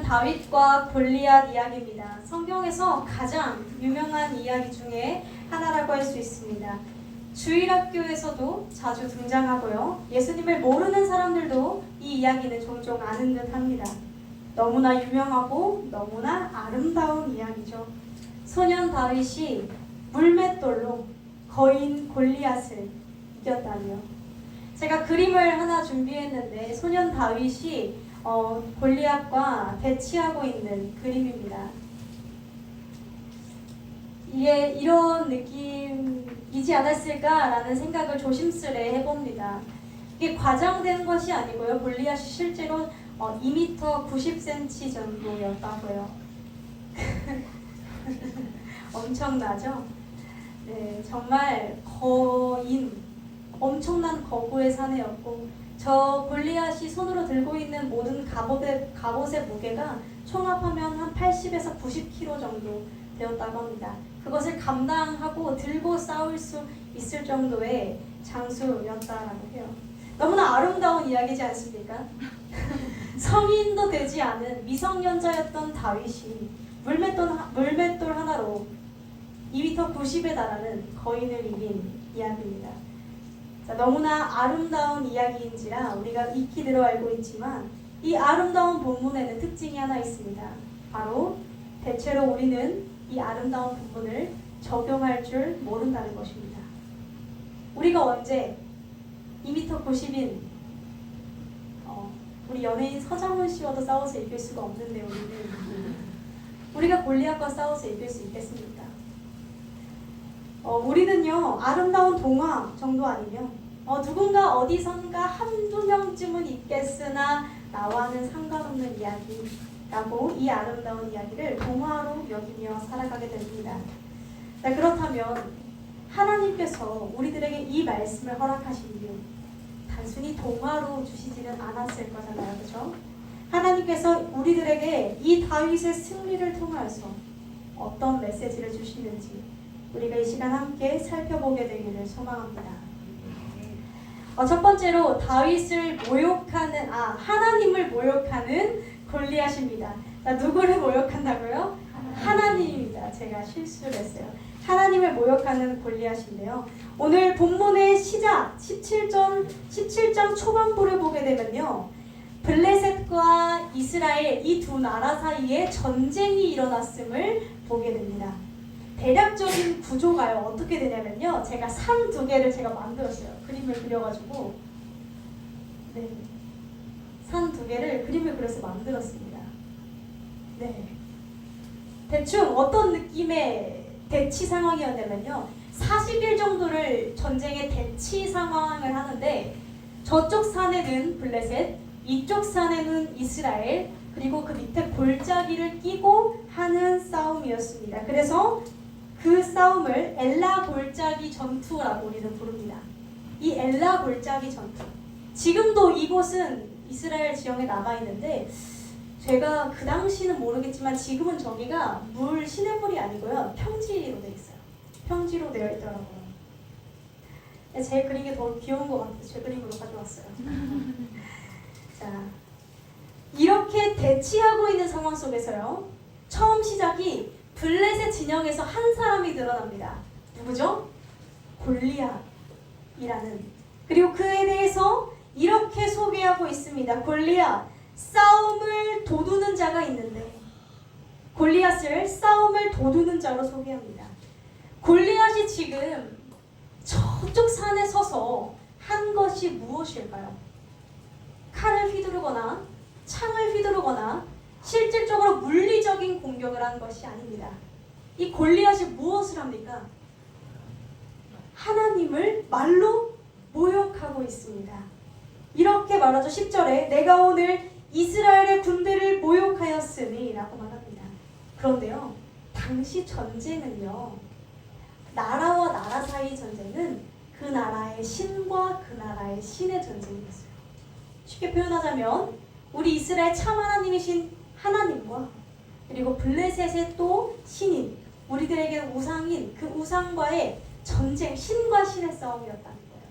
다윗과 골리앗 이야기입니다. 성경에서 가장 유명한 이야기 중에 하나라고 할 수 있습니다. 주일학교에서도 자주 등장하고요. 예수님을 모르는 사람들도 이 이야기는 종종 아는 듯 합니다. 너무나 유명하고 너무나 아름다운 이야기죠. 소년 다윗이 물맷돌로 거인 골리앗을 이겼다며. 제가 그림을 하나 준비했는데 소년 다윗이 골리앗과 대치하고 있는 그림입니다. 이게 이런 느낌이지 않았을까라는 생각을 조심스레 해봅니다. 이게 과장된 것이 아니고요. 골리앗이 실제로 2m 90cm 정도였다고요. 엄청나죠? 네, 정말 엄청난 거구의 사내였고, 저 골리앗이 손으로 들고 있는 모든 갑옷의 무게가 총합하면 한 80에서 90kg 정도 되었다고 합니다. 그것을 감당하고 들고 싸울 수 있을 정도의 장수였다라고 해요. 너무나 아름다운 이야기지 않습니까? 성인도 되지 않은 미성년자였던 다윗이 물맷돌 하나로 2m 90에 달하는 거인을 이긴 이야기입니다. 자, 너무나 아름다운 이야기인지라 우리가 익히 들어 알고 있지만 이 아름다운 본문에는 특징이 하나 있습니다. 바로 대체로 우리는 이 아름다운 본문을 적용할 줄 모른다는 것입니다. 우리가 언제 2m 90인 우리 연예인 서장훈 씨와도 싸워서 이길 수가 없는데 우리가 골리앗과 싸워서 이길 수 있겠습니까? 우리는요, 아름다운 동화 정도 아니면 누군가 어디선가 한두 명쯤은 있겠으나 나와는 상관없는 이야기라고 이 아름다운 이야기를 동화로 여기며 살아가게 됩니다. 자, 그렇다면 하나님께서 우리들에게 이 말씀을 허락하신 이유, 단순히 동화로 주시지는 않았을 거잖아요. 그렇죠? 하나님께서 우리들에게 이 다윗의 승리를 통해서 어떤 메시지를 주시는지 우리가 이 시간 함께 살펴보게 되기를 소망합니다. 첫 번째로 다윗을 모욕하는 하나님을 모욕하는 골리앗입니다. 자, 누구를 모욕한다고요? 하나님입니다. 제가 실수를 했어요. 하나님을 모욕하는 골리앗인데요. 오늘 본문의 시작 17장 초반부를 보게 되면요, 블레셋과 이스라엘 이 두 나라 사이에 전쟁이 일어났음을 보게 됩니다. 대략적인 구조가요, 어떻게 되냐면요, 제가 산 두 개를 제가 만들었어요. 그림을 그려가지고, 네, 산 두 개를 그림을 그려서 만들었습니다. 네, 대충 어떤 느낌의 대치 상황이었냐면요, 40일 정도를 전쟁의 대치 상황을 하는데, 저쪽 산에는 블레셋, 이쪽 산에는 이스라엘, 그리고 그 밑에 골짜기를 끼고 하는 싸움이었습니다. 그래서 그 싸움을 엘라 골짜기 전투라고 우리는 부릅니다. 이 엘라 골짜기 전투, 지금도 이곳은 이스라엘 지형에 남아있는데, 제가 그 당시는 모르겠지만 지금은 저기가 시냇물이 아니고요, 평지로 되어 있어요. 평지로 되어 있더라고요. 제 그림이 더 귀여운 것 같아서 제 그림으로 가져왔어요. 자, 이렇게 대치하고 있는 상황 속에서요, 처음 시작이 블레셋 진영에서 한 사람이 드러납니다. 누구죠? 골리앗이라는. 그리고 그에 대해서 이렇게 소개하고 있습니다. 골리앗, 싸움을 도두는 자가 있는데, 골리앗을 싸움을 도두는 자로 소개합니다. 골리앗이 지금 저쪽 산에 서서 한 것이 무엇일까요? 칼을 휘두르거나 창을 휘두르거나 실질적으로 물리적인 공격을 한 것이 아닙니다. 이 골리앗이 무엇을 합니까? 하나님을 말로 모욕하고 있습니다. 이렇게 말하죠. 10절에 내가 오늘 이스라엘의 군대를 모욕하였으니 라고 말합니다. 그런데요, 당시 전쟁은요, 나라와 나라 사이 전쟁은 그 나라의 신과 그 나라의 신의 전쟁이었어요. 쉽게 표현하자면 우리 이스라엘 참 하나님이신 하나님과 그리고 블레셋의 또 신인, 우리들에게 우상인 그 우상과의 전쟁, 신과 신의 싸움이었다는 거예요.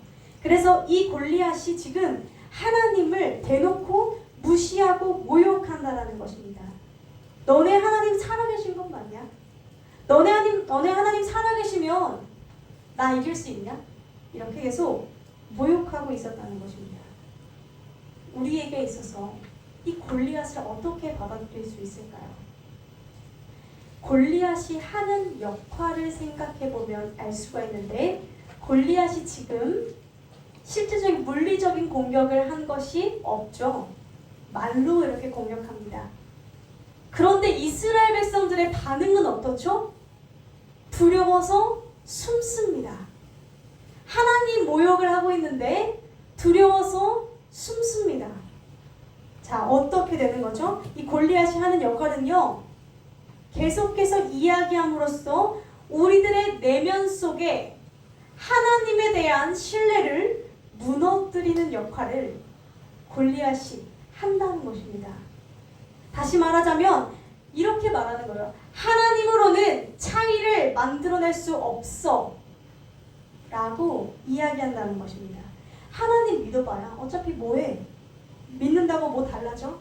그래서 이 골리앗이 지금 하나님을 대놓고 무시하고 모욕한다라는 것입니다. 너네 하나님 살아계신 건 맞냐? 너네 하나님 살아계시면 나 이길 수 있냐? 이렇게 계속 모욕하고 있었다는 것입니다. 우리에게 있어서 이 골리앗을 어떻게 받아들일 수 있을까요? 골리앗이 하는 역할을 생각해보면 알 수가 있는데, 골리앗이 지금 실질적인 물리적인 공격을 한 것이 없죠. 말로 이렇게 공격합니다. 그런데 이스라엘 백성들의 반응은 어떻죠? 두려워서 숨습니다. 하나님 모욕을 하고 있는데 두려워서 숨습니다. 자, 어떻게 되는 거죠? 이 골리앗이 하는 역할은요, 계속해서 이야기함으로써 우리들의 내면 속에 하나님에 대한 신뢰를 무너뜨리는 역할을 골리앗이 한다는 것입니다. 다시 말하자면 이렇게 말하는 거예요. 하나님으로는 차이를 만들어낼 수 없어 라고 이야기한다는 것입니다. 하나님 믿어봐야 어차피 뭐해? 믿는다고 뭐 달라져?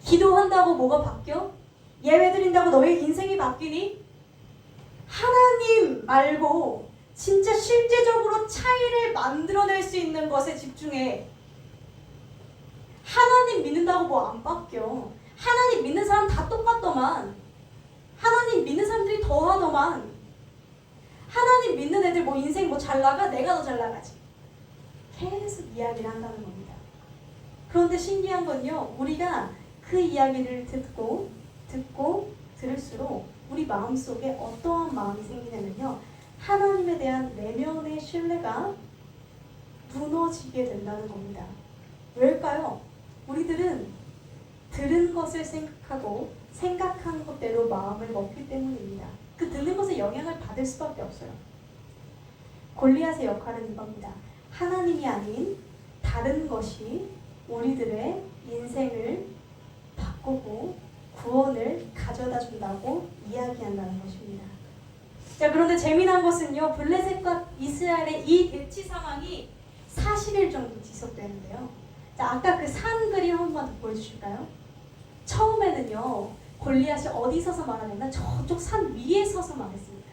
기도한다고 뭐가 바뀌어? 예배 드린다고 너의 인생이 바뀌니? 하나님 말고 진짜 실제적으로 차이를 만들어낼 수 있는 것에 집중해. 하나님 믿는다고 뭐 안 바뀌어. 하나님 믿는 사람 다 똑같더만. 하나님 믿는 사람들이 더하더만. 하나님 믿는 애들 뭐 인생 뭐 잘 나가? 내가 더 잘 나가지. 계속 이야기를 한다는 겁니다. 그런데 신기한 건요, 우리가 그 이야기를 듣고 들을수록 우리 마음속에 어떠한 마음이 생기냐면요, 하나님에 대한 내면의 신뢰가 무너지게 된다는 겁니다. 왜일까요? 우리들은 들은 것을 생각하고 생각한 것대로 마음을 먹기 때문입니다. 그 듣는 것에 영향을 받을 수밖에 없어요. 골리앗의 역할은 이겁니다. 하나님이 아닌 다른 것이 우리들의 인생을 바꾸고 구원을 가져다 준다고 이야기한다는 것입니다. 자, 그런데 재미난 것은요, 블레셋과 이스라엘의 이 대치 상황이 40일 정도 지속되는데요. 자, 아까 그 산 그림 한 번만 더 보여주실까요? 처음에는요, 골리앗이 어디 서서 말하냐면 저쪽 산 위에 서서 말했습니다.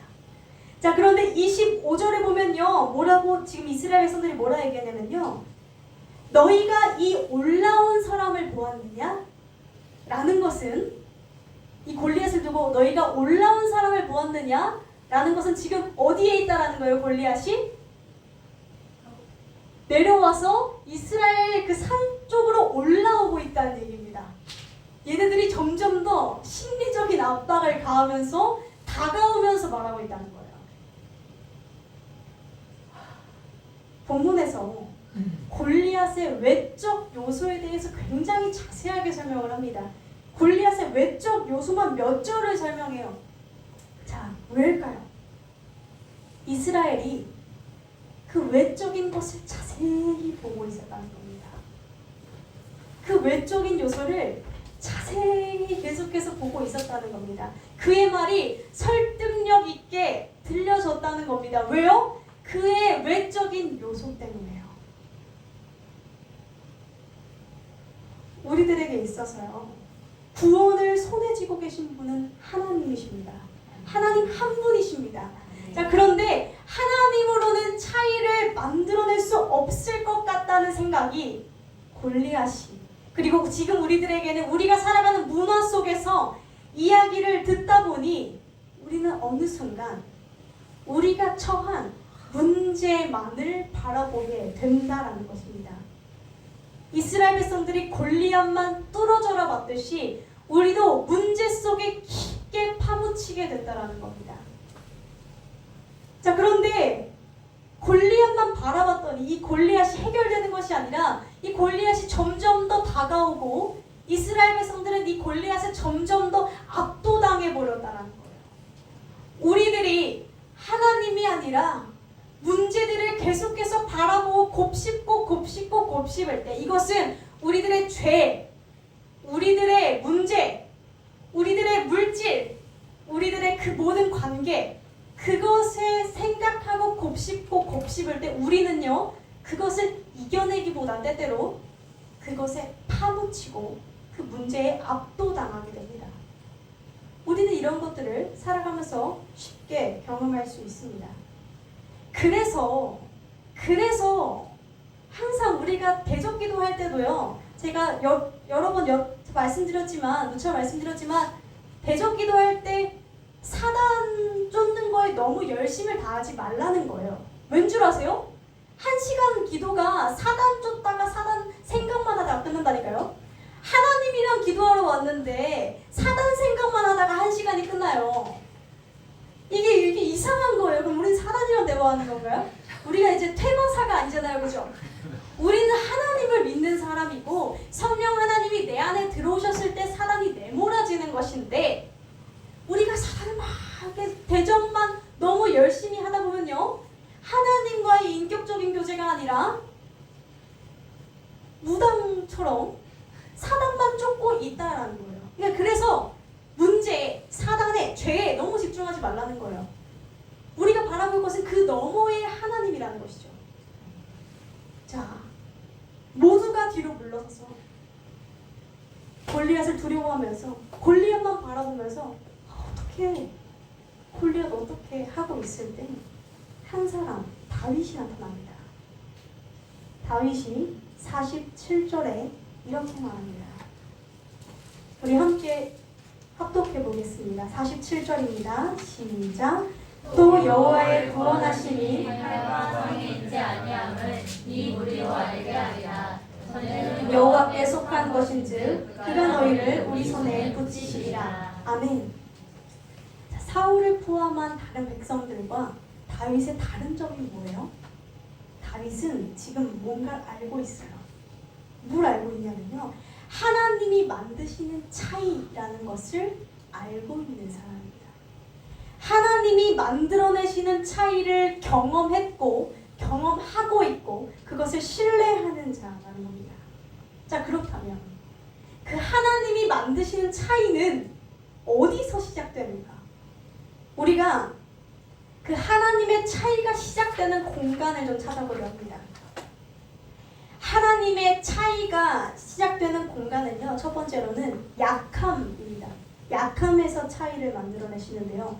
자, 그런데 25절에 보면요, 뭐라고 지금 이스라엘 백성들이 뭐라 얘기하냐면요, 너희가 이 올라온 사람을 보았느냐? 라는 것은, 이 골리앗을 두고 너희가 올라온 사람을 보았느냐? 라는 것은 지금 어디에 있다라는 거예요, 골리앗이? 내려와서 이스라엘 그 산 쪽으로 올라오고 있다는 얘기입니다. 얘네들이 점점 더 심리적인 압박을 가하면서 다가오면서 말하고 있다는 거예요. 본문에서 골리앗의 외적 요소에 대해서 굉장히 자세하게 설명을 합니다. 골리앗의 외적 요소만 몇 절을 설명해요. 자, 왜일까요? 이스라엘이 그 외적인 것을 자세히 보고 있었다는 겁니다. 그 외적인 요소를 자세히 계속해서 보고 있었다는 겁니다. 그의 말이 설득력 있게 들려졌다는 겁니다. 왜요? 그의 외적인 요소 때문에요. 우리들에게 있어서요, 구원을 손에 쥐고 계신 분은 하나님이십니다. 하나님 한 분이십니다. 자, 그런데 하나님으로는 차이를 만들어낼 수 없을 것 같다는 생각이 골리앗이, 그리고 지금 우리들에게는 우리가 살아가는 문화 속에서 이야기를 듣다 보니 우리는 어느 순간 우리가 처한 문제만을 바라보게 된다라는 것입니다. 이스라엘 백성들이 골리앗만 뚫어져라 봤듯이 우리도 문제 속에 깊게 파묻히게 된다라는 겁니다. 자, 그런데 골리앗만 바라봤더니 이 골리앗이 해결되는 것이 아니라 이 골리앗이 점점 더 다가오고 이스라엘 백성들은 이 골리앗에 점점 더 압도당해 버렸다는 거예요. 우리들이 하나님이 아니라 문제들을 계속해서 바라보고 곱씹을 때, 이것은 우리들의 죄, 우리들의 문제, 문제, 그것을 생각하고 곱씹을 때 우리는요, 그것을 이겨내기보다 때때로 그것에 파묻히고 그 문제에 압도당하게 됩니다. 우리는 이런 것들을 살아가면서 쉽게 경험할 수 있습니다. 그래서 항상 우리가 대적기도 할 때도요, 제가 여러 번 말씀드렸지만, 누차 말씀드렸지만, 대적기도 할 때 사단 쫓는 거에 너무 열심을 다하지 말라는 거예요. 왠 줄 아세요? 1시간 기도가 사단 쫓다가 사단 생각만 하다가 끝난다니까요. 하나님이랑 기도하러 왔는데 사단 생각만 하다가 1시간이 끝나요. 이게 이상한 거예요. 그럼 우리는 사단이랑 대화하는 건가요? 우리가 이제 퇴마사가 아니잖아요, 그죠? 우리는 하나님을 믿는 사람이고 성령 하나님이 내 안에 들어오셨을 때 사단이 내몰아지는 것인데, 우리가 사단을 막 이렇게 대전만 너무 열심히 하다 보면요, 하나님과의 인격적인 교제가 아니라 무당처럼 사단만 쫓고 있다라는 거예요. 그러니까 그래서 문제, 사단의 죄에 너무 집중하지 말라는 거예요. 우리가 바라볼 것은 그 너머의 하나님이라는 것이죠. 자, 모두가 뒤로 물러서서 골리앗을 두려워하면서 골리앗만 바라보면서 어떻게 골리앗 어떻게 하고 있을 때 한 사람, 다윗이 나타납니다. 다윗이 47절에 이렇게 말합니다. 우리 함께 합독해 보겠습니다. 47절입니다. 시작. 또 여호와의 구원하심이 성에 있지 아니함을 이 무리로 알게 하리라. 여호와께 속한 것인즉 그가 너희를 우리 손에 붙이시리라. 아멘. 자, 사울을 포함한 다른 백성들과 다윗의 다른 점이 뭐예요? 다윗은 지금 뭔가를 알고 있어요. 뭘 알고 있냐면요, 하나님이 만드시는 차이라는 것을 알고 있는 사람입니다. 하나님이 만들어내시는 차이를 경험했고 경험하고 있고 그것을 신뢰하는 자라는 겁니다. 자, 그렇다면 그 하나님이 만드시는 차이는 어디서 시작됩니까? 우리가 그 하나님의 차이가 시작되는 공간을 좀 찾아보려 합니다. 하나님의 차이가 시작되는 공간은요, 첫 번째로는 약함입니다. 약함에서 차이를 만들어내시는데요.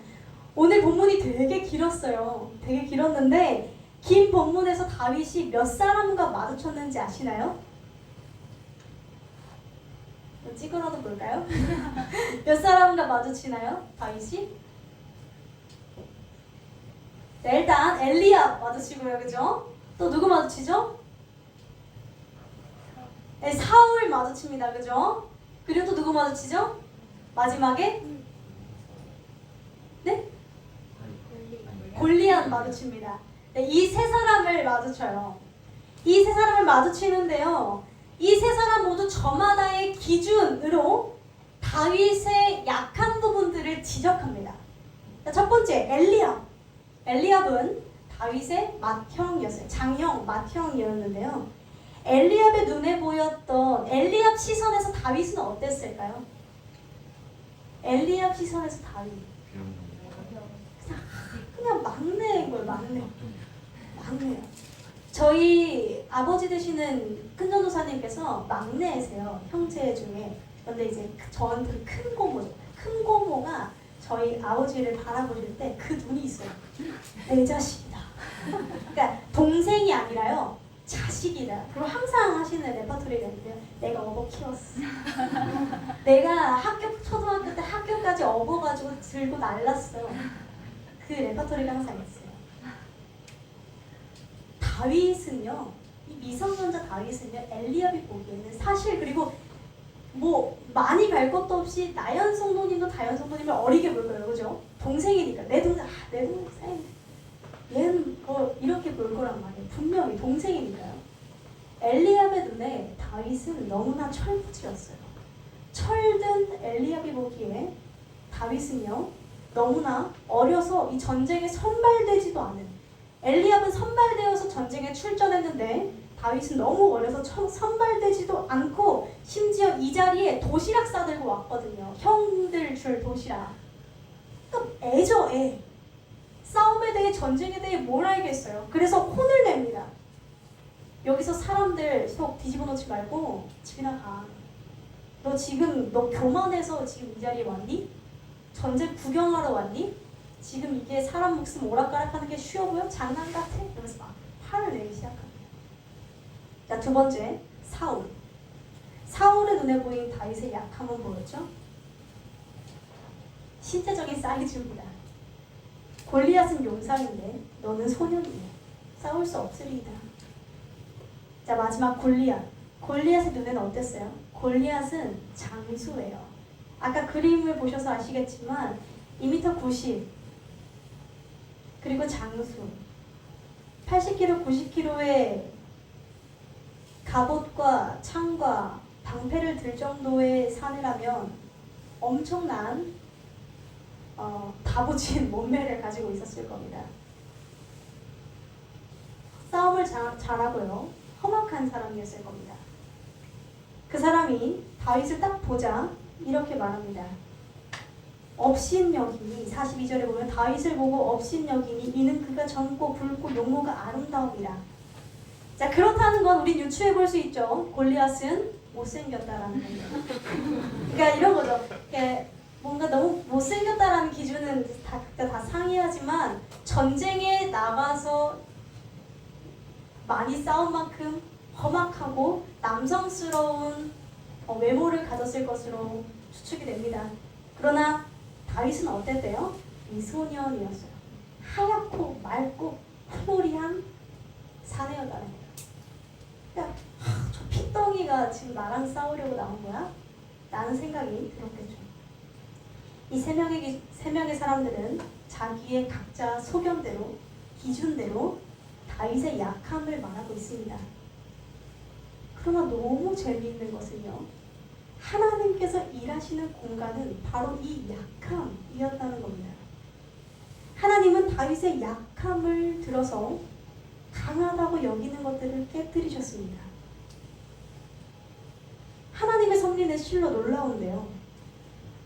오늘 본문이 되게 길었어요. 되게 길었는데 긴 본문에서 다윗이 몇 사람과 마주쳤는지 아시나요? 찌그러도 볼까요? 몇 사람과 마주치나요? 다윗이? 네, 일단 엘리압 마주치고요, 그죠? 또 누구 마주치죠? 네, 사울 마주칩니다, 그죠? 그리고 또 누구 마주치죠? 마지막에? 네? 골리앗 마주칩니다. 네, 이 세 사람을 마주쳐요. 이 세 사람을 마주치는데요, 이 세 사람 모두 저마다의 기준으로 다윗의 약한 부분들을 지적합니다. 자, 첫 번째, 엘리압. 엘리압은 다윗의 맏형이었어요. 장형, 맏형이었는데요. 엘리압의 눈에 보였던 엘리압 시선에서 다윗은 어땠을까요? 엘리압 시선에서 다윗 그냥 막내인 거예요. 막내요. 저희 아버지 되시는 큰전도사님께서 막내세요, 형제 중에. 근데 이제 저한테 큰 고모가 저희 아버지를 바라보실 때 그 눈이 있어요. 내 자식이다. 그러니까 동생이 아니라요, 자식이다. 그리고 항상 하시는 레퍼토리가 있는데요. 내가 업어 키웠어. 내가 초등학교 때 학교까지 업어가지고 들고 날랐어. 그 레퍼토리가 항상 있어요. 다윗은요, 이 미성년자 다윗은요, 엘리압이 보기에는 사실, 그리고 뭐 많이 갈 것도 없이 나연 성도님도 다연 성도님을 어리게 볼 거예요, 그죠? 동생이니까 내 동생, 얘는 이렇게 볼 거란 말이에요. 분명히 동생이니까요. 엘리압의 눈에 다윗은 너무나 철부지였어요. 철든 엘리압이 보기에 다윗은요, 너무나 어려서 이 전쟁에 선발되지도 않은, 엘리압은 선발되어서 전쟁에 출전했는데 다윗은 너무 어려서 선발되지도 않고 심지어 이 자리에 도시락 싸들고 왔거든요. 형들 줄 도시락. 그러니까 애죠, 애. 싸움에 대해, 전쟁에 대해 뭘 알겠어요. 그래서 혼을 냅니다. 여기서 사람들 속 뒤집어 놓지 말고 집이나 가. 너 지금 너 교만해서 지금 이 자리에 왔니? 전쟁 구경하러 왔니? 지금 이게 사람 목숨 오락가락하는 게 쉬워 보여? 장난 같아? 이러면서 막 화를 내기 시작합니다. 자, 두 번째, 사울. 사울의 눈에 보인 다윗의 약함은 뭐였죠? 신체적인 사이즈입니다. 골리앗은 용사인데 너는 소년이야. 싸울 수 없으리이다. 자, 마지막 골리앗. 골리앗의 눈에는 어땠어요? 골리앗은 장수예요. 아까 그림을 보셔서 아시겠지만 2m 90 그리고 장수 80kg, 90kg의 갑옷과 창과 방패를 들 정도의 사내라면 엄청난 다부진 몸매를 가지고 있었을 겁니다. 싸움을 잘하고요. 험악한 사람이었을 겁니다. 그 사람이 다윗을 딱 보자 이렇게 말합니다. 업신여기니 42절에 보면 다윗을 보고 업신여기니 이는 그가 젊고 굵고 용모가 아름다움이라. 자, 그렇다는 건 우린 유추해 볼 수 있죠. 골리앗은 못생겼다라는 거예요. 그러니까 이런 거죠. 뭔가 너무 못생겼다라는 기준은 다 상이하지만 전쟁에 나가서 많이 싸운 만큼 험악하고 남성스러운 외모를 가졌을 것으로 추측이 됩니다. 그러나 다윗은 어땠대요? 미소년이었어요. 하얗고 맑고 후리한 사내였다는 거예요. 그러니까 저 핏덩이가 지금 나랑 싸우려고 나온 거야? 라는 생각이 들었겠죠. 이 세 명의 사람들은 자기의 각자 소견대로, 기준대로 다윗의 약함을 말하고 있습니다. 그러나 너무 재미있는 것은요, 하나님께서 일하시는 공간은 바로 이 약함이었다는 겁니다. 하나님은 다윗의 약함을 들어서 강하다고 여기는 것들을 깨뜨리셨습니다. 하나님의 섭리는 실로 놀라운데요.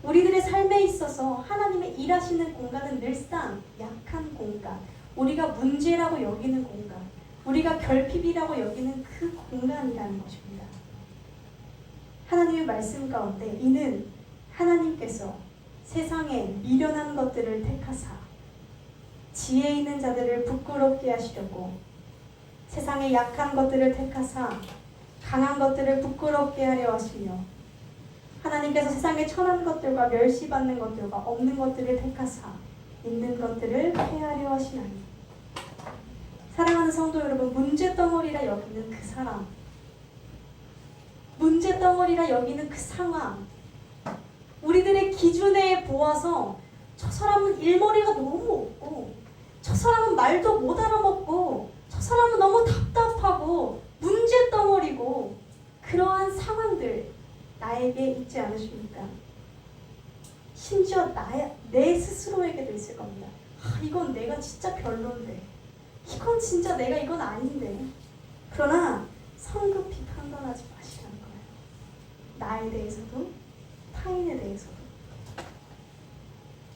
우리들의 삶에 있어서 하나님의 일하시는 공간은 늘상 약한 공간, 우리가 문제라고 여기는 공간, 우리가 결핍이라고 여기는 그 공간이라는 것입니다. 하나님의 말씀 가운데 이는 하나님께서 세상에 미련한 것들을 택하사 지혜 있는 자들을 부끄럽게 하시려고 세상에 약한 것들을 택하사 강한 것들을 부끄럽게 하려 하시며 하나님께서 세상에 천한 것들과 멸시받는 것들과 없는 것들을 택하사 있는 것들을 폐하려 하시나니. 사랑하는 성도 여러분, 문제덩어리라 여기는 그 사람, 문제덩어리라 여기는 그 상황, 우리들의 기준에 보아서 저 사람은 일머리가 너무 없고 저 사람은 말도 못 알아먹고 저 사람은 너무 답답하고 문제덩어리고 그러한 상황들 나에게 있지 않으십니까? 심지어 내 스스로에게도 있을 겁니다. 이건 내가 진짜 별론데, 이건 진짜 내가 이건 아닌데. 그러나 성급히 판단하지 마시라는 거예요. 나에 대해서도 타인에 대해서도.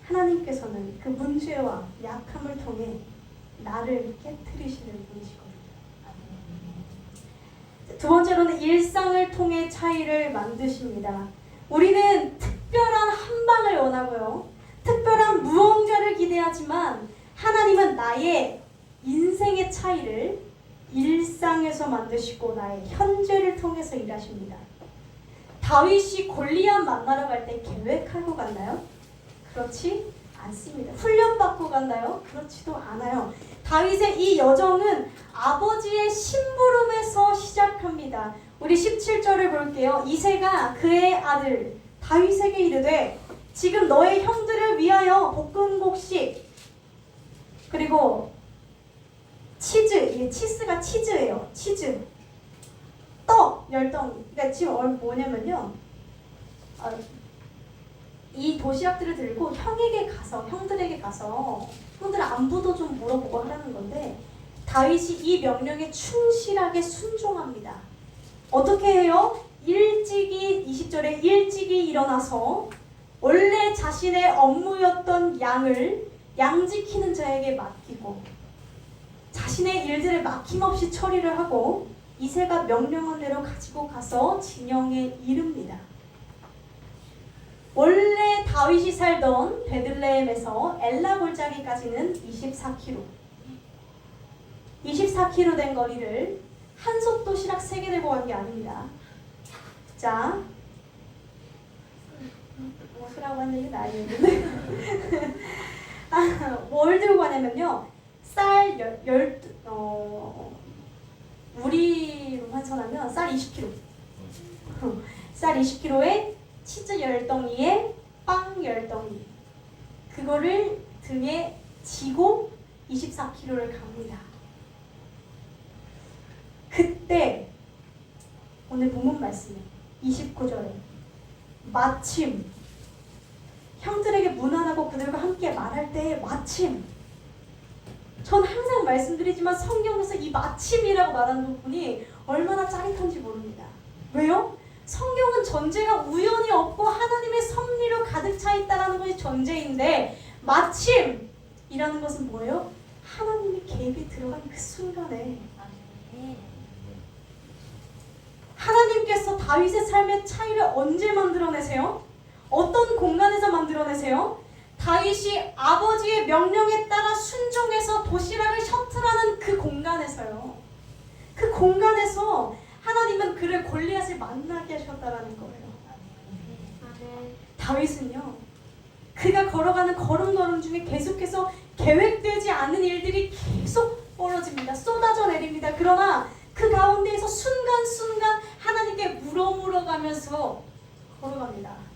하나님께서는 그 문제와 약함을 통해 나를 깨트리시는 분이시거든요. 두 번째로는 일상을 통해 차이를 만드십니다. 우리는 특별한 한 방을 원하고요. 특별한 무언가를 기대하지만 하나님은 나의 인생의 차이를 일상에서 만드시고 나의 현재를 통해서 일하십니다. 다윗이 골리앗 만나러 갈 때 계획하고 갔나요? 그렇지 않습니다. 훈련받고 갔나요? 그렇지도 않아요. 다윗의 이 여정은 아버지의 심부름에서 시작합니다. 우리 17절을 볼게요. 이새가 그의 아들 다윗에게 이르되 지금 너의 형들을 위하여 볶은 곡식 그리고 치즈, 치스가 치즈예요. 치즈, 떡 10덩이. 그러니까 지금 뭐냐면요, 이 도시락들을 들고 형들에게 가서 형들 안부도 좀 물어보고 하라는 건데, 다윗이 이 명령에 충실하게 순종합니다. 어떻게 해요? 20절에 일찍이 일어나서 원래 자신의 업무였던 양을 양 지키는 자에게 맡기고 자신의 일들을 막힘없이 처리를 하고 이새가 명령한 대로 가지고 가서 진영에 이릅니다. 원래 다윗이 살던 베들레헴에서 엘라 골짜기까지는 24km. 24km 된 거리를 한솥 도시락 3개 들고 간 게 아닙니다. 자, 무엇이라고 하는 얘기 나이였는데 뭘 들고 가냐면요. 쌀 우리로 환산하면 쌀 20kg. 쌀 20kg에 치즈 10덩이에 빵 10덩이. 그거를 등에 지고 24km를 갑니다. 그때 오늘 본문 말씀에 29절에 마침 형들에게 문안하고 그들과 함께 말할 때에 마침, 전 항상 말씀드리지만 성경에서 이 마침이라고 말하는 부분이 얼마나 짜릿한지 모릅니다. 왜요? 성경은 전제가 우연이 없고 하나님의 섭리로 가득 차 있다는 것이 전제인데, 마침이라는 것은 뭐예요? 하나님의 개입이 들어간 그 순간에 하나님께서 다윗의 삶의 차이를 언제 만들어내세요? 어떤 공간에서 만들어내세요? 다윗이 아버지의 명령에 따라 순종해서 도시락을 셔틀하는 그 공간에서요. 그 공간에서 하나님은 그를 골리앗을 만나게 하셨다라는 거예요. 다윗은요, 그가 걸어가는 걸음걸음 중에 계속해서 계획되지 않은 일들이 계속 벌어집니다. 쏟아져 내립니다. 그러나 그 가운데에서 순간순간 하나님께 물어가면서 걸어갑니다.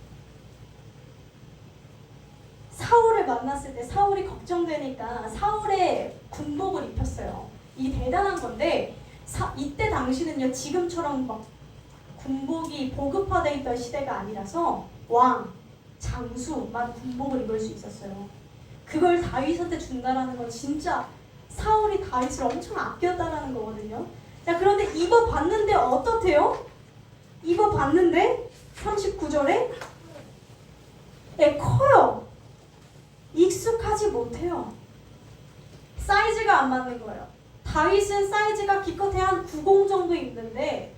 사울을 만났을 때 사울이 걱정되니까 사울의 군복을 입혔어요. 이게 대단한 건데 이때 당시는요, 지금처럼 막 군복이 보급화되어 있던 시대가 아니라서 왕, 장수만 군복을 입을 수 있었어요. 그걸 다윗한테 준다라는 건 진짜 사울이 다윗을 엄청 아꼈다라는 거거든요. 자, 그런데 입어봤는데 어떻대요? 입어봤는데 39절에 커요. 익숙하지 못해요. 사이즈가 안 맞는 거예요. 다윗은 사이즈가 기껏해야 한 90 정도 있는데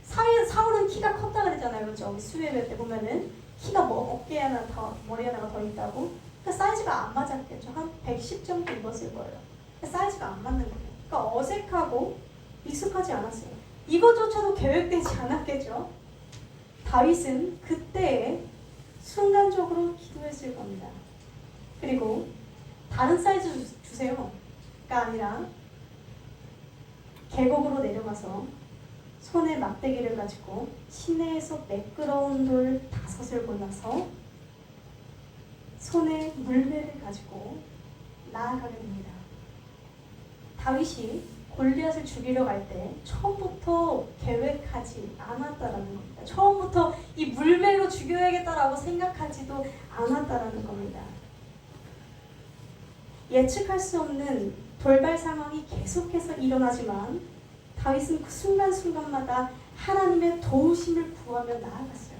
사울은 키가 컸다 그랬잖아요. 그렇죠? 우리 수혜회 때 보면은 키가 뭐 어깨에 하나 더, 머리 하나가 더 있다고. 그러니까 사이즈가 안 맞았겠죠. 한 110 정도 입었을 거예요. 그러니까 사이즈가 안 맞는 거예요. 그러니까 어색하고 익숙하지 않았어요. 이것조차도 계획되지 않았겠죠. 다윗은 그때에 순간적으로 기도했을 겁니다. 그리고 다른 사이즈 주세요가 아니라 계곡으로 내려가서 손에 막대기를 가지고 시내에서 매끄러운 돌 5을 골라서 손에 물매를 가지고 나아가게 됩니다. 다윗이 골리앗을 죽이려 갈 때 처음부터 계획하지 않았다라는 겁니다. 처음부터 이 물매로 죽여야겠다라고 생각하지도 않았다라는 겁니다. 예측할 수 없는 돌발 상황이 계속해서 일어나지만 다윗은 그 순간순간마다 하나님의 도우심을 구하며 나아갔어요.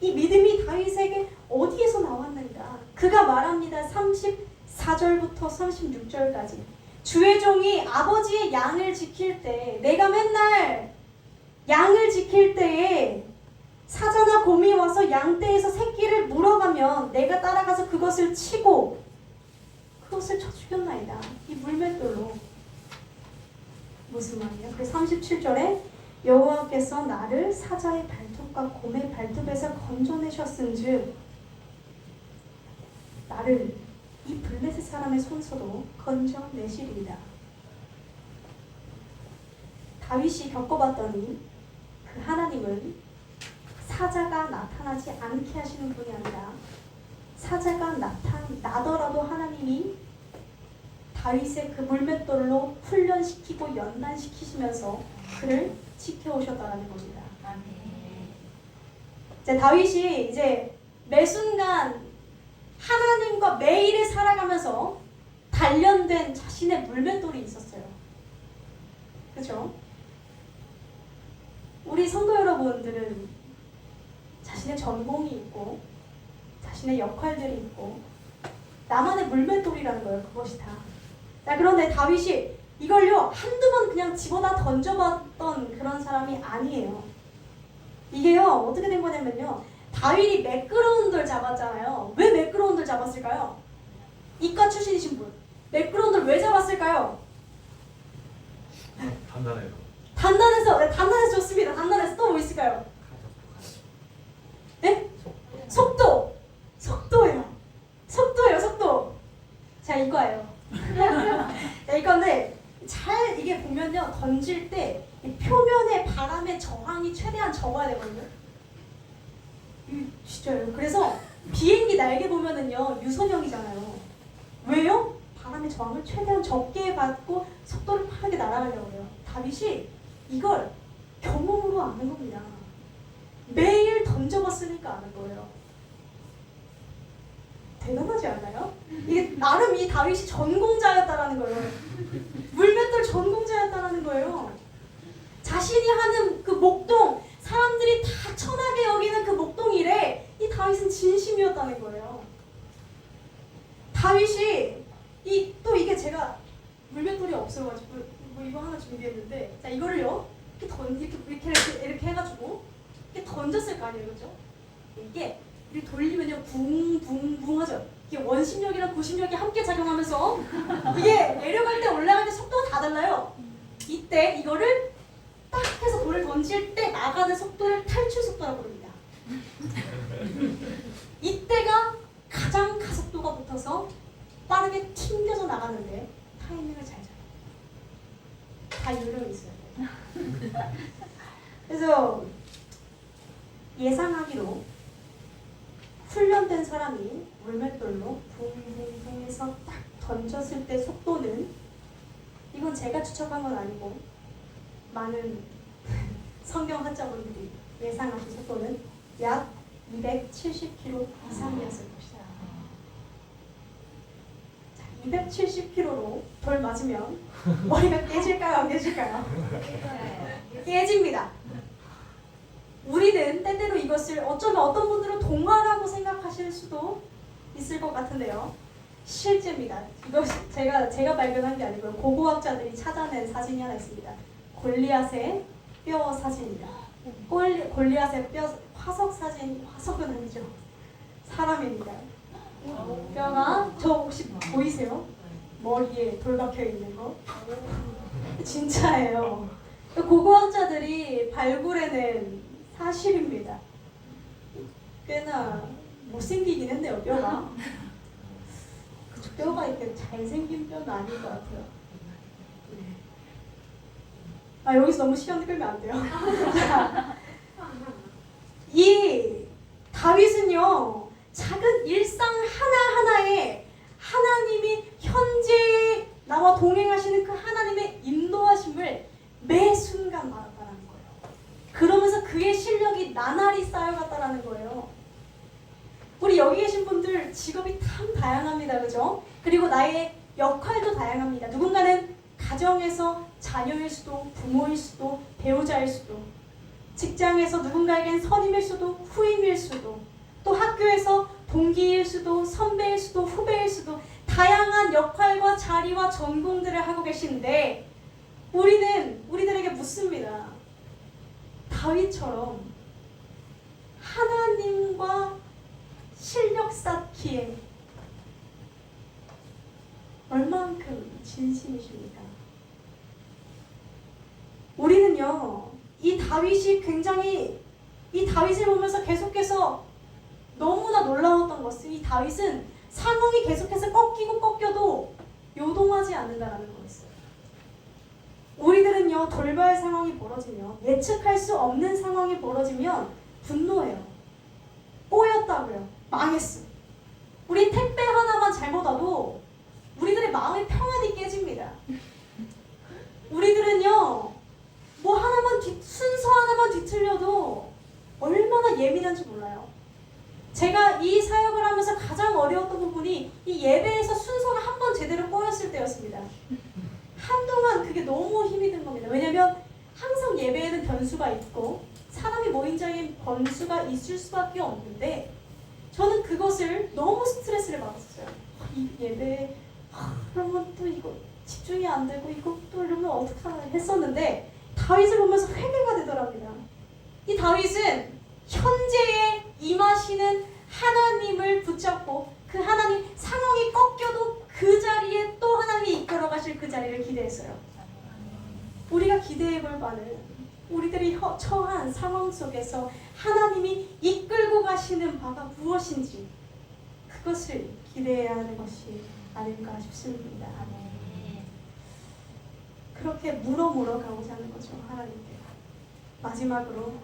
이 믿음이 다윗에게 어디에서 나왔는가? 그가 말합니다. 34절부터 36절까지. 주의 종이 아버지의 양을 지킬 때, 내가 맨날 양을 지킬 때에 사자나 곰이 와서 양떼에서 새끼를 물어가면 내가 따라가서 그것을 치고 그것을 쳐 죽였나이다. 이 물맷돌로. 무슨 말이에요? 그 37절에 여호와께서 나를 사자의 발톱과 곰의 발톱에서 건져내셨은즉 나를 이 블레셋 사람의 손서도 건져내시리이다. 다윗이 겪어봤더니 그 하나님은 사자가 나타나지 않게 하시는 분이 아니라 사자가 나더라도 하나님이 다윗의 그 물맷돌로 훈련시키고 연단시키시면서 그를 지켜오셨다는 겁니다. 이제 다윗이 매 순간 하나님과 매일을 살아가면서 단련된 자신의 물맷돌이 있었어요. 그렇죠? 우리 성도 여러분들은 자신의 전공이 있고 자신의 역할들이 있고 나만의 물맷돌이라는 거예요. 그것이 다. 자, 그런데 다윗이 이걸요 한두 번 그냥 집어다 던져봤던 그런 사람이 아니에요. 이게요 어떻게 된 거냐면요, 다윗이 매끄러운 돌 잡았잖아요. 왜 매끄러운 돌 잡았을까요? 이과 출신이신 분, 매끄러운 돌 왜 잡았을까요? 단단해요. 단단해서. 네, 단단해서 좋습니다. 단단해서. 또 뭐 있을까요? 네? 속도. 속도예요. 속도예요. 속도. 자, 이거예요. 자, 이건데 잘 이게 보면요, 던질 때 이 표면의 바람의 저항이 최대한 적어야 되거든요. 진짜요. 그래서 비행기 날개 보면은요 유선형이잖아요. 왜요? 바람의 저항을 최대한 적게 받고 속도를 빠르게 날아가려고 해요. 다윗이 이걸 경험으로 아는 겁니다. 매일 던져봤으니까 아는 거예요. 대단하지 않아요? 이게 나름 이 다윗이 전공자였다라는 거예요. 물맷돌 전공자였다라는 거예요. 자신이 하는 그 목동, 사람들이 다 천하게 여기는 그 목동 일에 이 다윗은 진심이었다는 거예요. 다윗이 또 이게 제가 물맷돌이 없어가지고 뭐 이거 하나 준비했는데, 자 이거를요 이렇게 해가지고 이렇게 던졌을 거 아니에요, 그렇죠? 이게 돌리면요 붕붕붕 하죠. 이게 원심력이랑 구심력이 함께 작용하면서 이게 내려갈 때 올라갈 때 속도가 다 달라요. 이때 이거를 딱 해서 돌을 던질 때 나가는 속도를 탈출 속도라고 부릅니다. 이때가 가장 가속도가 붙어서 빠르게 튕겨서 나가는데 타이밍을 잘 잡아요. 다 요령이 있어요. 그래서 예상하기로 훈련된 사람이 물맷돌로 붕붕붕 해서 딱 던졌을 때 속도는, 이건 제가 추측한 건 아니고 많은 성경학자분들이 예상하신 속도는 약 270km 이상이었을 것이다. 자, 270km로 돌 맞으면 머리가 깨질까요? 안 깨질까요? 깨집니다. 우리는 때때로 이것을 어쩌면 어떤 분들은 동화라고 생각하실 수도 있을 것 같은데요. 실제입니다. 이것이 제가 발견한 게 아니고요. 고고학자들이 찾아낸 사진이 하나 있습니다. 골리앗의 뼈 사진입니다. 골리앗의 뼈 화석 사진, 화석은 아니죠. 사람입니다. 뼈가 저 혹시 보이세요? 머리에 돌 박혀 있는 거? 진짜예요. 고고학자들이 발굴해낸 사실입니다. 꽤나 못생기긴 했네요, 뼈가. 뼈가 이렇게 잘생긴 뼈는 아닐 것 같아요. 아, 여기서 너무 시간 끌면 안 돼요. 이 다윗은요, 작은 일상 하나하나에 하나님이 현재 나와 동행하시는 그 하나님의 인도하심을 매 순간 받았다는 거예요. 그러면서 그의 실력이 나날이 쌓여갔다는 거예요. 우리 여기 계신 분들 직업이 참 다양합니다. 그죠? 그리고 나의 역할도 다양합니다. 누군가는 가정에서 자녀일 수도, 부모일 수도, 배우자일 수도, 직장에서 누군가에겐 선임일 수도, 후임일 수도, 또 학교에서 동기일 수도, 선배일 수도, 후배일 수도, 다양한 역할과 자리와 전공들을 하고 계신데, 우리들에게 묻습니다. 다윗처럼 하나님과 실력 쌓기에 얼만큼 진심이십니까? 우리는요, 이 다윗을 보면서 계속해서 너무나 놀라웠던 것은, 이 다윗은 상황이 계속해서 꺾이고 꺾여도 요동하지 않는다라는 거였어요. 우리들은요, 돌발 상황이 벌어지면, 예측할 수 없는 상황이 벌어지면 분노해요. 꼬였다고요. 망했어. 우리 택배 하나만 잘못 와도 우리들의 마음의 평안이 깨집니다. 우리들은요, 뭐 하나만 순서 하나만 뒤틀려도 얼마나 예민한지 몰라요. 제가 이 사역을 하면서 가장 어려웠던 부분이 이 예배에서 순서가 한 번 제대로 꼬였을 때였습니다. 한동안 그게 너무 힘이 든 겁니다. 왜냐면 항상 예배에는 변수가 있고 사람이 모인 자리에 변수가 있을 수밖에 없는데, 저는 그것을 너무 스트레스를 받았어요. 이 예배 그러면 또 이거 집중이 안 되고 이거 또 이러면 어떡하나 했었는데 다윗을 보면서 회개가 되더랍니다. 이 다윗은 현재에 임하시는 하나님을 붙잡고 그 하나님 상황이 꺾여도 그 자리에 또 하나님이 이끌어 가실 그 자리를 기대했어요. 우리가 기대해 볼 바는 우리들이 처한 상황 속에서 하나님이 이끌고 가시는 바가 무엇인지 그것을 기대해야 하는 것이 아닐까 싶습니다. 그렇게 물어 가고자 하는 거죠. 하나님께. 마지막으로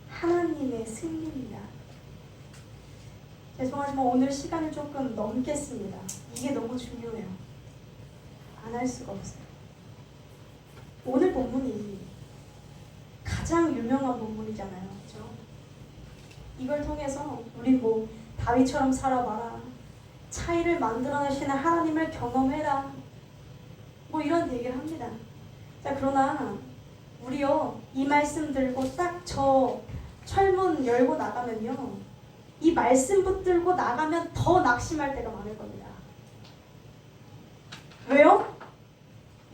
하나님의 승리입니다. 죄송하지만 오늘 시간을 조금 넘겠습니다. 이게 너무 중요해요. 안 할 수가 없어요. 오늘 본문이 가장 유명한 본문이잖아요. 그렇죠? 이걸 통해서 우리 뭐 다윗처럼 살아봐라. 차이를 만들어내시는 하나님을 경험해라. 뭐 이런 얘기를 합니다. 자, 그러나 우리요 이 말씀 들고 딱 저 철문 열고 나가면요 이 말씀 붙들고 나가면 더 낙심할 때가 많을 겁니다. 왜요?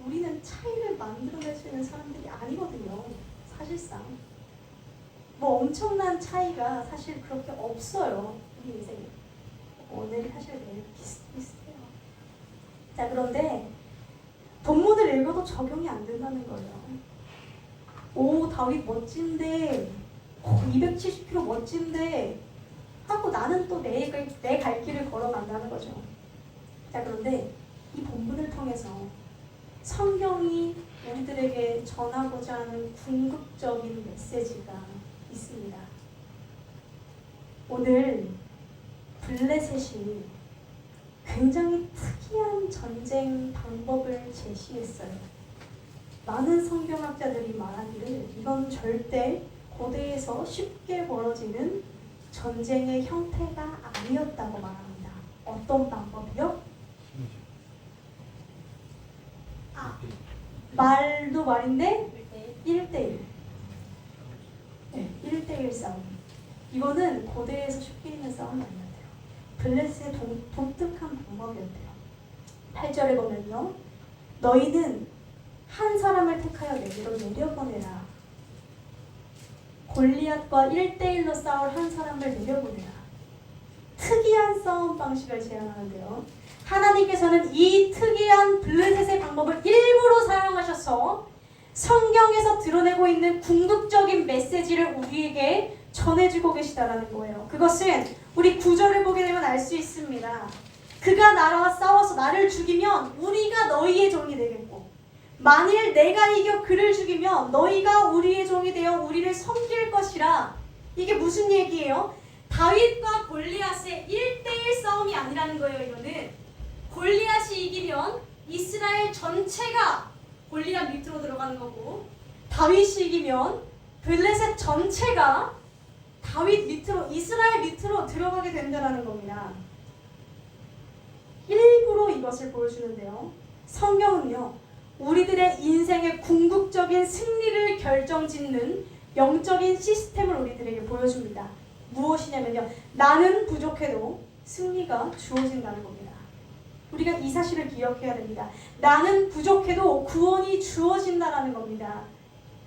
우리는 차이를 만들어낼 수 있는 사람들이 아니거든요. 사실상 뭐 엄청난 차이가 사실 그렇게 없어요. 우리 인생에 오늘 사실 내일 비슷해요. 자, 그런데 본문을 읽어도 적용이 안 된다는 거예요. 오, 다윗 멋진데 270km 멋진데 하고 나는 또 내 갈 길을 걸어간다는 거죠. 자, 그런데 이 본문을 통해서 성경이 우리들에게 전하고자 하는 궁극적인 메시지가 있습니다. 오늘 블레셋이 굉장히 특이한 전쟁 방법을 제시했어요. 많은 성경학자들이 말하기를 이건 절대 고대에서 쉽게 벌어지는 전쟁의 형태가 아니었다고 말합니다. 어떤 방법이요? 말도 말인데 1대1. 네, 1대1 싸움. 이거는 고대에서 쉽게 있는 싸움이 아니었대요. 블레셋의 독특한 방법이었대요. 8절에 보면요. 너희는 한 사람을 택하여 내게로 내려보내라. 골리앗과 1대1로 싸울 한 사람을 내려보내라. 특이한 싸움 방식을 제안하는데요. 하나님께서는 이 특이한 블레셋의 방법을 일부러 사용하셔서 성경에서 드러내고 있는 궁극적인 메시지를 우리에게 전해주고 계시다라는 거예요. 그것은 우리 9절을 보게 되면 알 수 있습니다. 그가 나와 싸워서 나를 죽이면 우리가 너희의 종이 되겠고 만일 내가 이겨 그를 죽이면 너희가 우리의 종이 되어 우리를 섬길 것이라. 이게 무슨 얘기예요? 다윗과 골리앗의 1대1 싸움이 아니라는 거예요. 이거는 골리앗이 이기면 이스라엘 전체가 골리앗 밑으로 들어가는 거고 다윗이 이기면 블레셋 전체가 다윗 밑으로 이스라엘 밑으로 들어가게 된다는 겁니다. 일부러 이것을 보여주는데요. 성경은요. 우리들의 인생의 궁극적인 승리를 결정짓는 영적인 시스템을 우리들에게 보여줍니다. 무엇이냐면요. 나는 부족해도 승리가 주어진다는 겁니다. 우리가 이 사실을 기억해야 됩니다. 나는 부족해도 구원이 주어진다는 겁니다.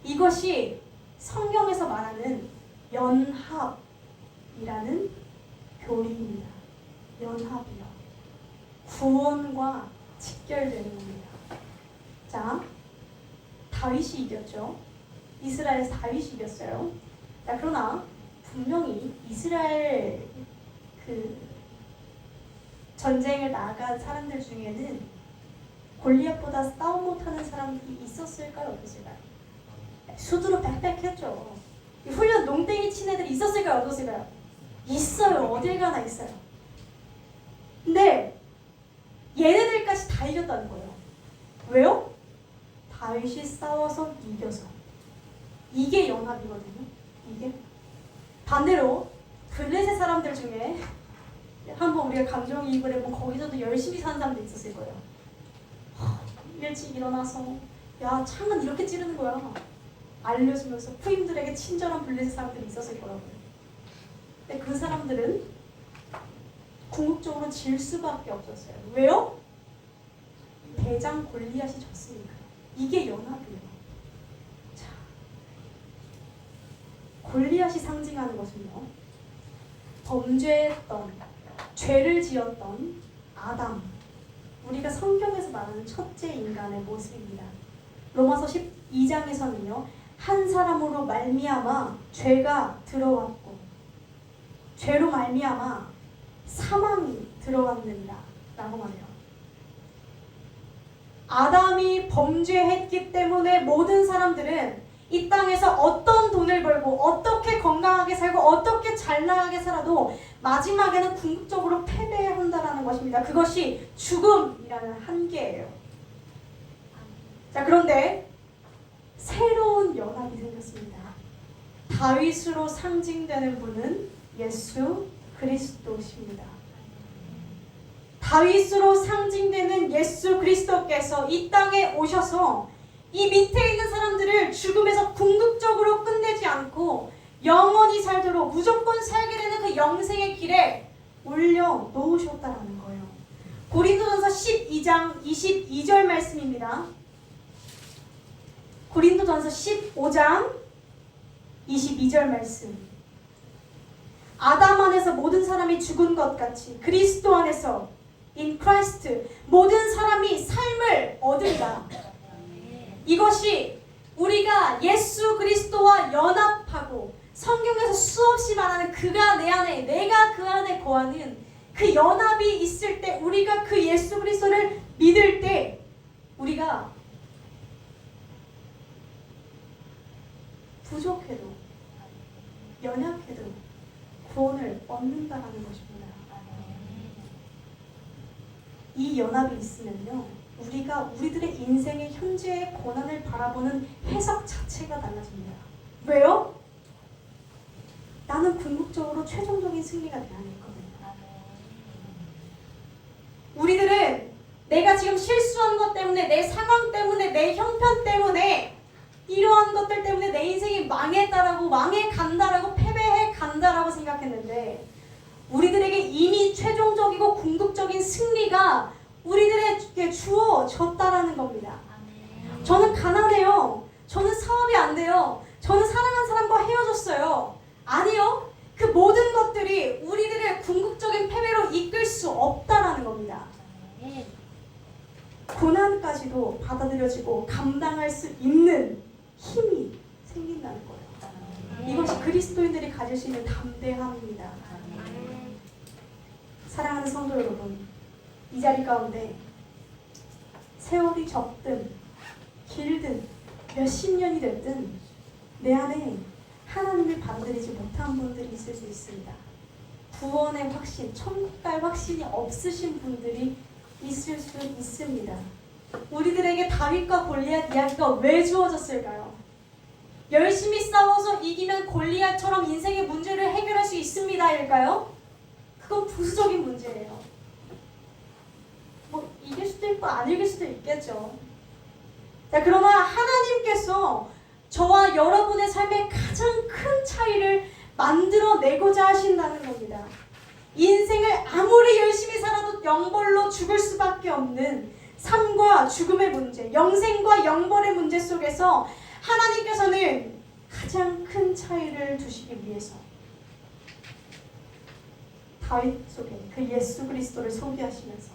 이것이 성경에서 말하는 연합이라는 교리입니다. 연합이요. 구원과 직결되는 겁니다. 자, 다윗이 이겼죠. 이스라엘에서 다윗이 이겼어요. 자, 그러나 분명히 이스라엘 전쟁을 나간 사람들 중에는 골리앗보다 싸움 못하는 사람들이 있었을까요? 없었을까요? 수두로 빽빽했죠. 훈련 농땡이 친 애들이 있었을까요? 없었을까요? 있어요. 어딜 가나 있어요. 근데 얘네들까지 다 이겼다는 거예요. 왜요? 다윗이 싸워서 이겨서. 이게 연합이거든요. 이게. 반대로 블레셋 사람들 중에 한번 우리가 감정이입을 해보면 거기서도 열심히 사는 사람도 있었을 거예요. 일찍 일어나서 야 창은 이렇게 찌르는 거야 알려주면서 후임들에게 친절한 블레셋 사람들이 있었을 거라고요. 근데 그 사람들은 궁극적으로 질 수밖에 없었어요. 왜요? 대장 골리앗이 졌으니까. 이게 연합이에요. 자, 골리앗이 상징하는 것은요, 범죄했던, 죄를 지었던 아담, 우리가 성경에서 말하는 첫째 인간의 모습입니다. 로마서 12장에서는요, 한 사람으로 말미암아 죄가 들어왔고 죄로 말미암아 사망이 들어왔느니라 라고 말해요. 아담이 범죄했기 때문에 모든 사람들은 이 땅에서 어떤 돈을 벌고 어떻게 건강하게 살고 어떻게 잘 나가게 살아도 마지막에는 궁극적으로 패배한다라는 것입니다. 그것이 죽음이라는 한계예요. 자, 그런데 새로운 연합이 생겼습니다. 다윗으로 상징되는 분은 예수 그리스도십니다. 다윗으로 상징되는 예수 그리스도께서 이 땅에 오셔서 이 밑에 있는 사람들을 죽음에서 궁극적으로 끝내지 않고 영원히 살도록 무조건 살게 되는 그 영생의 길에 올려놓으셨다라는 거예요. 고린도전서 12장 22절 말씀입니다. 고린도전서 15장 22절 말씀. 아담 안에서 모든 사람이 죽은 것 같이 그리스도 안에서 in Christ 모든 사람이 삶을 얻으리라. 이것이 우리가 예수 그리스도와 연합하고 성경에서 수없이 말하는 그가 내 안에 내가 그 안에 거하는 그 연합이 있을 때, 우리가 그 예수 그리스도를 믿을 때 우리가 부족해도 연약해도 구원을 얻는다라는 것입니다. 이 연합이 있으면요, 우리가 우리들의 인생의 현재의 고난을 바라보는 해석 자체가 달라집니다. 왜요? 나는 궁극적으로 최종적인 승리가 내 안에 있거든요. 우리들은 내가 지금 실수한 것 때문에, 내 상황 때문에, 내 형편 때문에, 이러한 것들 때문에 내 인생이 망했다라고, 망해간다라고, 패배해간다라고 생각했는데 우리들에게 이미 최종적이고 궁극적인 승리가 우리들에게 주어졌다라는 겁니다. 저는 가난해요. 저는 사업이 안 돼요. 저는 사랑하는 사람과 헤어졌어요. 아니요. 그 모든 것들이 우리들의 궁극적인 패배로 이끌 수 없다라는 겁니다. 고난까지도 받아들여지고 감당할 수 있는 힘이 생긴다는 거예요. 이것이 그리스도인들이 가질 수 있는 담대함입니다. 사랑하는 성도 여러분, 이 자리 가운데 세월이 적든 길든 몇십 년이 됐든 내 안에 하나님을 받아들이지 못한 분들이 있을 수 있습니다. 구원의 확신, 천국 갈 확신이 없으신 분들이 있을 수 있습니다. 우리들에게 다윗과 골리앗 이야기가 왜 주어졌을까요? 열심히 싸워서 이기면 골리앗처럼 인생의 문제를 해결할 수 있습니다일까요? 그건 부수적인 문제예요. 뭐 이길 수도 있고 안 이길 수도 있겠죠. 자, 그러나 하나님께서 저와 여러분의 삶에 가장 큰 차이를 만들어내고자 하신다는 겁니다. 인생을 아무리 열심히 살아도 영벌로 죽을 수밖에 없는 삶과 죽음의 문제, 영생과 영벌의 문제 속에서 하나님께서는 가장 큰 차이를 두시기 위해서 다윗 속에 그 예수 그리스도를 소개하시면서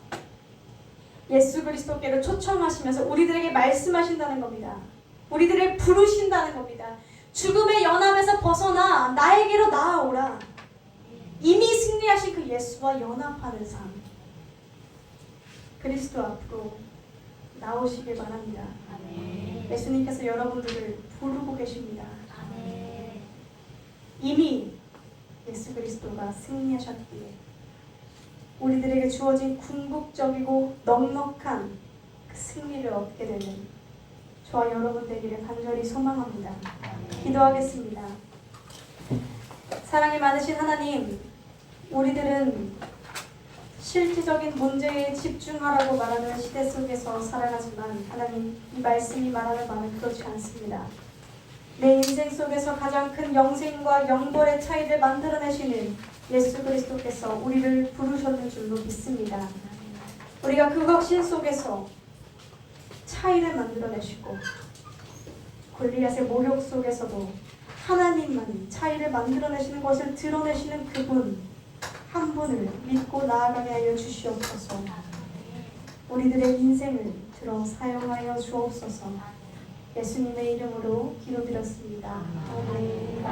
예수 그리스도께로 초청하시면서 우리들에게 말씀하신다는 겁니다. 우리들을 부르신다는 겁니다. 죽음의 연합에서 벗어나 나에게로 나아오라. 이미 승리하신 그 예수와 연합하는 삶, 그리스도 앞으로 나오시길 바랍니다. 아멘. 예수님께서 여러분들을 부르고 계십니다. 아멘. 이미 예수 그리스도가 승리하셨기에 우리들에게 주어진 궁극적이고 넉넉한 그 승리를 얻게 되는 저와 여러분 되기를 간절히 소망합니다. 기도하겠습니다. 사랑이 많으신 하나님, 우리들은 실질적인 문제에 집중하라고 말하는 시대 속에서 살아가지만 하나님, 이 말씀이 말하는 바는 그렇지 않습니다. 내 인생 속에서 가장 큰 영생과 영벌의 차이를 만들어내시는 예수 그리스도께서 우리를 부르셨는 줄로 믿습니다. 우리가 그 확신 속에서 차이를 만들어내시고 골리앗의 모욕 속에서도 하나님만이 차이를 만들어내시는 것을 드러내시는 그분 한 분을 믿고 나아가게 하여 주시옵소서. 우리들의 인생을 들어 사용하여 주옵소서. 예수님의 이름으로 기도드렸습니다. 아멘.